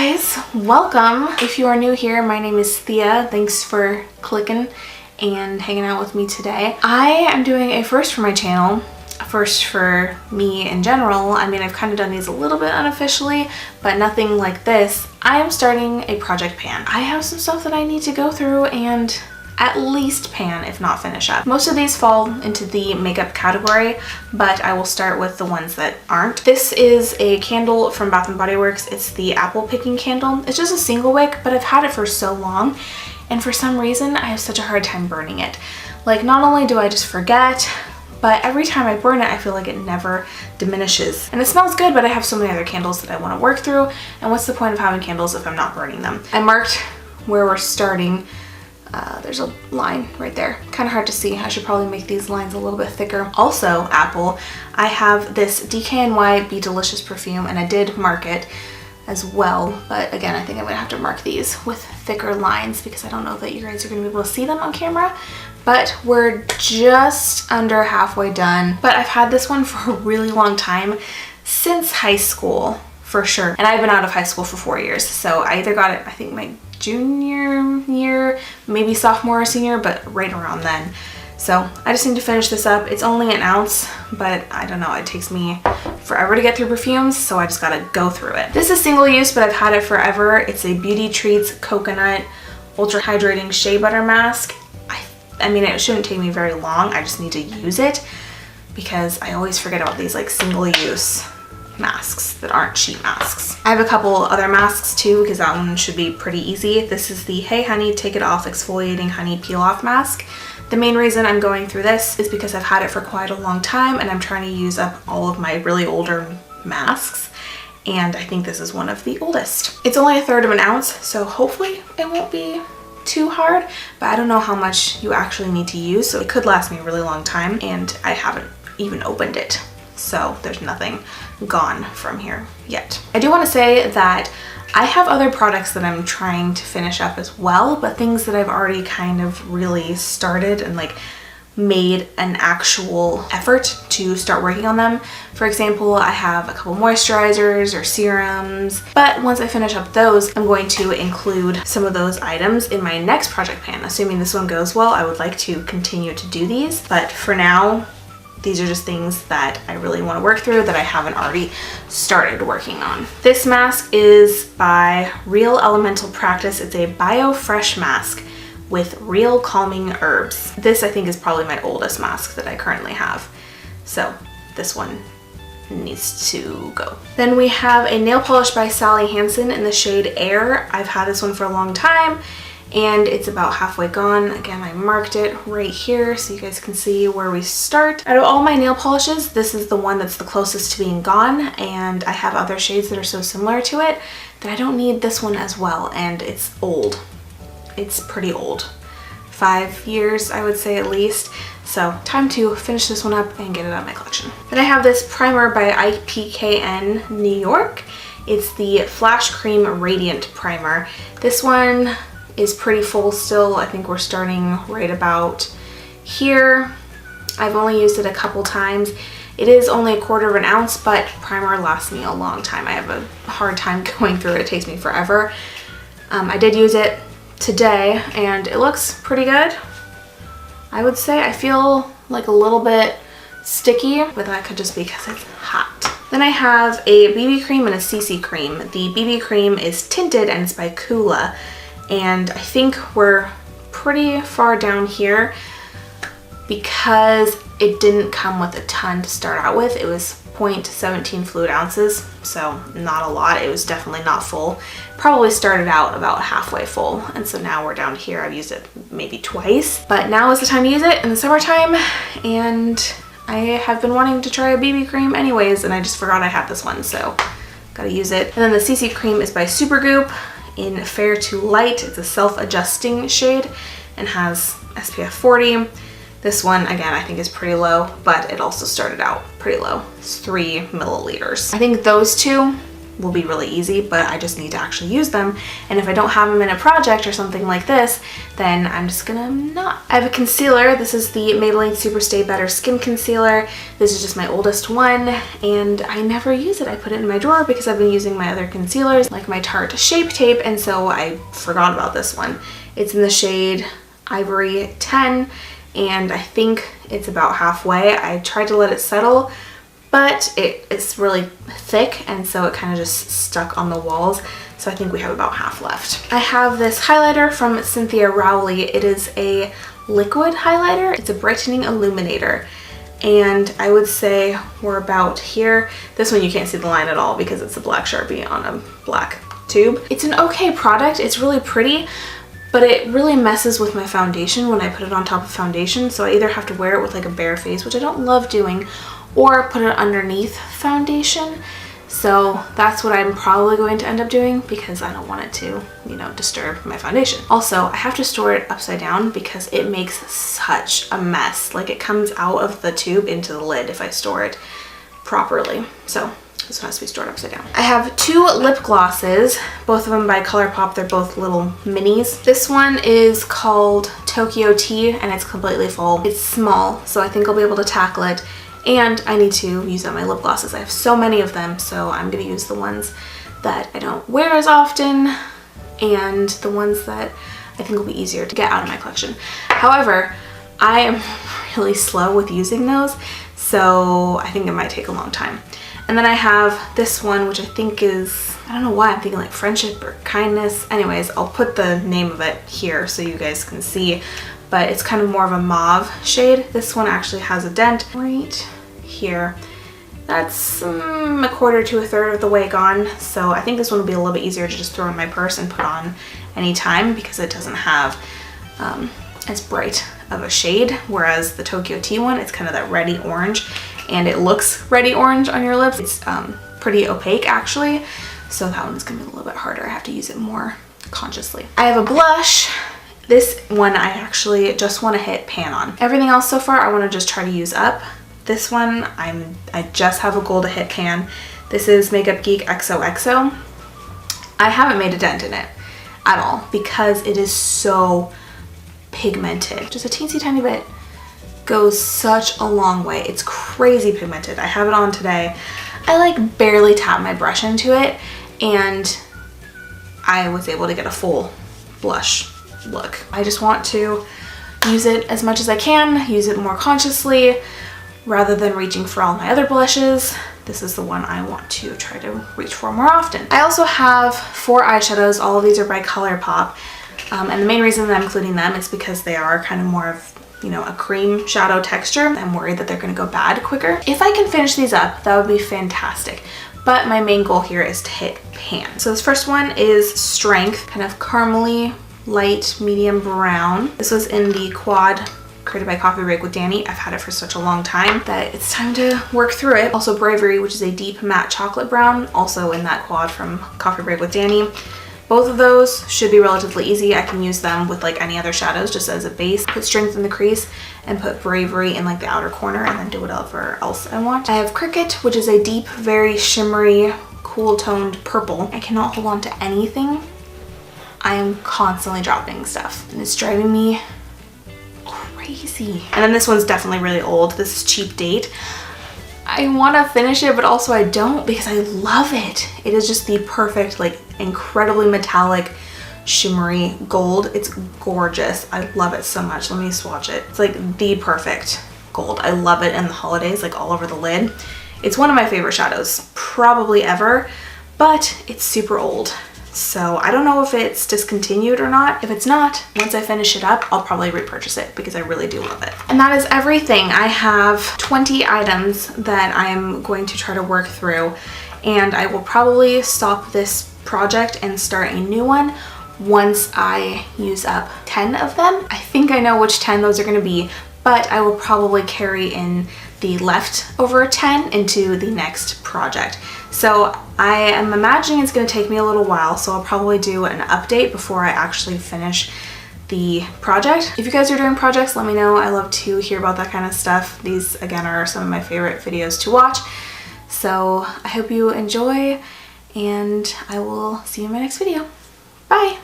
guys, welcome. If you are new here, my name is Thea. Thanks for clicking and hanging out with me today. I am doing a first for my channel, a first for me in general. I mean, I've kind of done these a little bit unofficially, but nothing like this. I am starting a project pan. I have some stuff that I need to go through and at least pan, if not finish up. Most of these fall into the makeup category, but I will start with the ones that aren't. This is a candle from Bath & Body Works. It's the apple picking candle. It's just a single wick, but I've had it for so long, and for some reason I have such a hard time burning it. Like, not only do I just forget, but every time I burn it, I feel like it never diminishes. And it smells good, but I have so many other candles that I want to work through, and what's the point of having candles if I'm not burning them? I marked where we're starting. There's a line right there. Kind of hard to see. I should probably make these lines a little bit thicker. Also, Apple, I have this DKNY Be Delicious perfume, and I did mark it as well, but again, I think I'm gonna have to mark these with thicker lines because I don't know that you guys are gonna be able to see them on camera, but we're just under halfway done. But I've had this one for a really long time, since high school for sure, and I've been out of high school for 4 years, so I either got it, I think, my junior year, maybe sophomore or senior, but right around then. So I just need to finish this up. It's only an ounce, but I don't know, it takes me forever to get through perfumes, so I just gotta go through it. This is single use, but I've had it forever. It's a Beauty Treats Coconut Ultra Hydrating Shea Butter Mask. I mean, it shouldn't take me very long. I just need to use it because I always forget about these like single use masks that aren't sheet masks. I have a couple other masks too, because that one should be pretty easy. This is the Hey Honey Take It Off Exfoliating Honey Peel Off Mask. The main reason I'm going through this is because I've had it for quite a long time and I'm trying to use up all of my really older masks, and I think this is one of the oldest. It's only a third of an ounce, so hopefully it won't be too hard, but I don't know how much you actually need to use, so it could last me a really long time, and I haven't even opened it. So there's nothing gone from here yet. I do want to say that I have other products that I'm trying to finish up as well, but things that I've already kind of really started and like made an actual effort to start working on them. For example, I have a couple moisturizers or serums, but once I finish up those, I'm going to include some of those items in my next project pan. Assuming this one goes well, I would like to continue to do these, but for now, these are just things that I really want to work through that I haven't already started working on. This mask is by Real Elemental Practice. It's a Bio Fresh mask with real calming herbs. This I think is probably my oldest mask that I currently have. So this one needs to go. Then we have a nail polish by Sally Hansen in the shade Air. I've had this one for a long time, and it's about halfway gone. Again, I marked it right here so you guys can see where we start. Out of all my nail polishes, this is the one that's the closest to being gone, and I have other shades that are so similar to it that I don't need this one as well, and it's old. It's pretty old. 5 years, I would say, at least. So time to finish this one up and get it out of my collection. Then I have this primer by IPKN New York. It's the Flash Cream Radiant Primer. This one is pretty full still. I think we're starting right about here. I've only used it a couple times. It is only 1/4 of an ounce, but primer lasts me a long time. I have a hard time going through it. It takes me forever. I did use it today and it looks pretty good. I would say I feel like a little bit sticky, but that could just be because it's hot. Then I have a BB cream and a CC cream. The BB cream is tinted and it's by Kula. And I think we're pretty far down here because it didn't come with a ton to start out with. It was 0.17 fluid ounces, so not a lot. It was definitely not full. Probably started out about halfway full, and so now we're down here. I've used it maybe twice, but now is the time to use it in the summertime, and I have been wanting to try a BB cream anyways, and I just forgot I had this one, so gotta use it. And then the CC cream is by Supergoop in Fair to Light. It's a self-adjusting shade and has SPF 40. This one, again, I think is pretty low, but it also started out pretty low. It's 3 milliliters. I think those two will be really easy, but I just need to actually use them. And if I don't have them in a project or something like this, then I'm just gonna not. I have a concealer. This is the Maybelline Super Stay Better Skin Concealer. This is just my oldest one, and I never use it. I put it in my drawer because I've been using my other concealers, like my Tarte Shape Tape, and so I forgot about this one. It's in the shade Ivory 10, and I think it's about halfway. I tried to let it settle, but it's really thick, and so it kind of just stuck on the walls. So I think we have about half left. I have this highlighter from Cynthia Rowley. It is a liquid highlighter. It's a brightening illuminator. And I would say we're about here. This one you can't see the line at all because it's a black Sharpie on a black tube. It's an okay product. It's really pretty, but it really messes with my foundation when I put it on top of foundation. So I either have to wear it with like a bare face, which I don't love doing, or put it underneath foundation. So that's what I'm probably going to end up doing because I don't want it to, you know, disturb my foundation. Also, I have to store it upside down because it makes such a mess. Like, it comes out of the tube into the lid if I store it properly. So this one has to be stored upside down. I have two lip glosses, both of them by ColourPop. They're both little minis. This one is called Tokyo Tea, and it's completely full. It's small, so I think I'll be able to tackle it. And I need to use up my lip glosses. I have so many of them, so I'm gonna use the ones that I don't wear as often and the ones that I think will be easier to get out of my collection. However, I am really slow with using those, so I think it might take a long time. And then I have this one, which I think is, I don't know why I'm thinking like friendship or kindness. Anyways, I'll put the name of it here so you guys can see, but it's kind of more of a mauve shade. This one actually has a dent right here. That's a quarter to a third of the way gone. So I think this one will be a little bit easier to just throw in my purse and put on anytime because it doesn't have as bright of a shade. Whereas the Tokyo Tea one, it's kind of that reddy orange, and it looks reddy orange on your lips. It's pretty opaque actually. So that one's gonna be a little bit harder. I have to use it more consciously. I have a blush. This one I actually just want to hit pan on. Everything else so far I want to just try to use up. This one I just have a goal to hit pan. This is Makeup Geek XOXO. I haven't made a dent in it at all because it is so pigmented. Just a teensy tiny bit goes such a long way. It's crazy pigmented. I have it on today. I like barely tap my brush into it and I was able to get a full blush look. I just want to use it as much as I can, use it more consciously rather than reaching for all my other blushes. This is the one I want to try to reach for more often. I also have 4 eyeshadows. All of these are by ColourPop. And the main reason that I'm including them is because they are kind of more of, you know, a cream shadow texture. I'm worried that they're gonna go bad quicker. If I can finish these up, that would be fantastic. But my main goal here is to hit pan. So this first one is Strength, kind of caramely, light medium brown. This was in the quad created by Coffee Break with Danny. I've had it for such a long time that it's time to work through it. Also Bravery, which is a deep matte chocolate brown, also in that quad from Coffee Break with Danny. Both of those should be relatively easy. I can use them with like any other shadows just as a base. Put Strength in the crease and put Bravery in like the outer corner and then do whatever else I want. I have Cricket, which is a deep, very shimmery, cool toned purple. I cannot hold on to anything. I am constantly dropping stuff and it's driving me crazy. And then this one's definitely really old. This is Cheap Date. I want to finish it, but also I don't because I love it. It is just the perfect, like incredibly metallic, shimmery gold. It's gorgeous. I love it so much. Let me swatch it. It's like the perfect gold. I love it in the holidays, like all over the lid. It's one of my favorite shadows probably ever, but it's super old. So I don't know if it's discontinued or not. If it's not, once I finish it up, I'll probably repurchase it because I really do love it. And that is everything. I have 20 items that I'm going to try to work through, and I will probably stop this project and start a new one once I use up 10 of them. I think I know which 10 those are going to be, but I will probably carry in the leftover 10 into the next project. So I am imagining it's going to take me a little while, so I'll probably do an update before I actually finish the project. If you guys are doing projects, let me know. I love to hear about that kind of stuff. These again are some of my favorite videos to watch. So I hope you enjoy, and I will see you in my next video. Bye!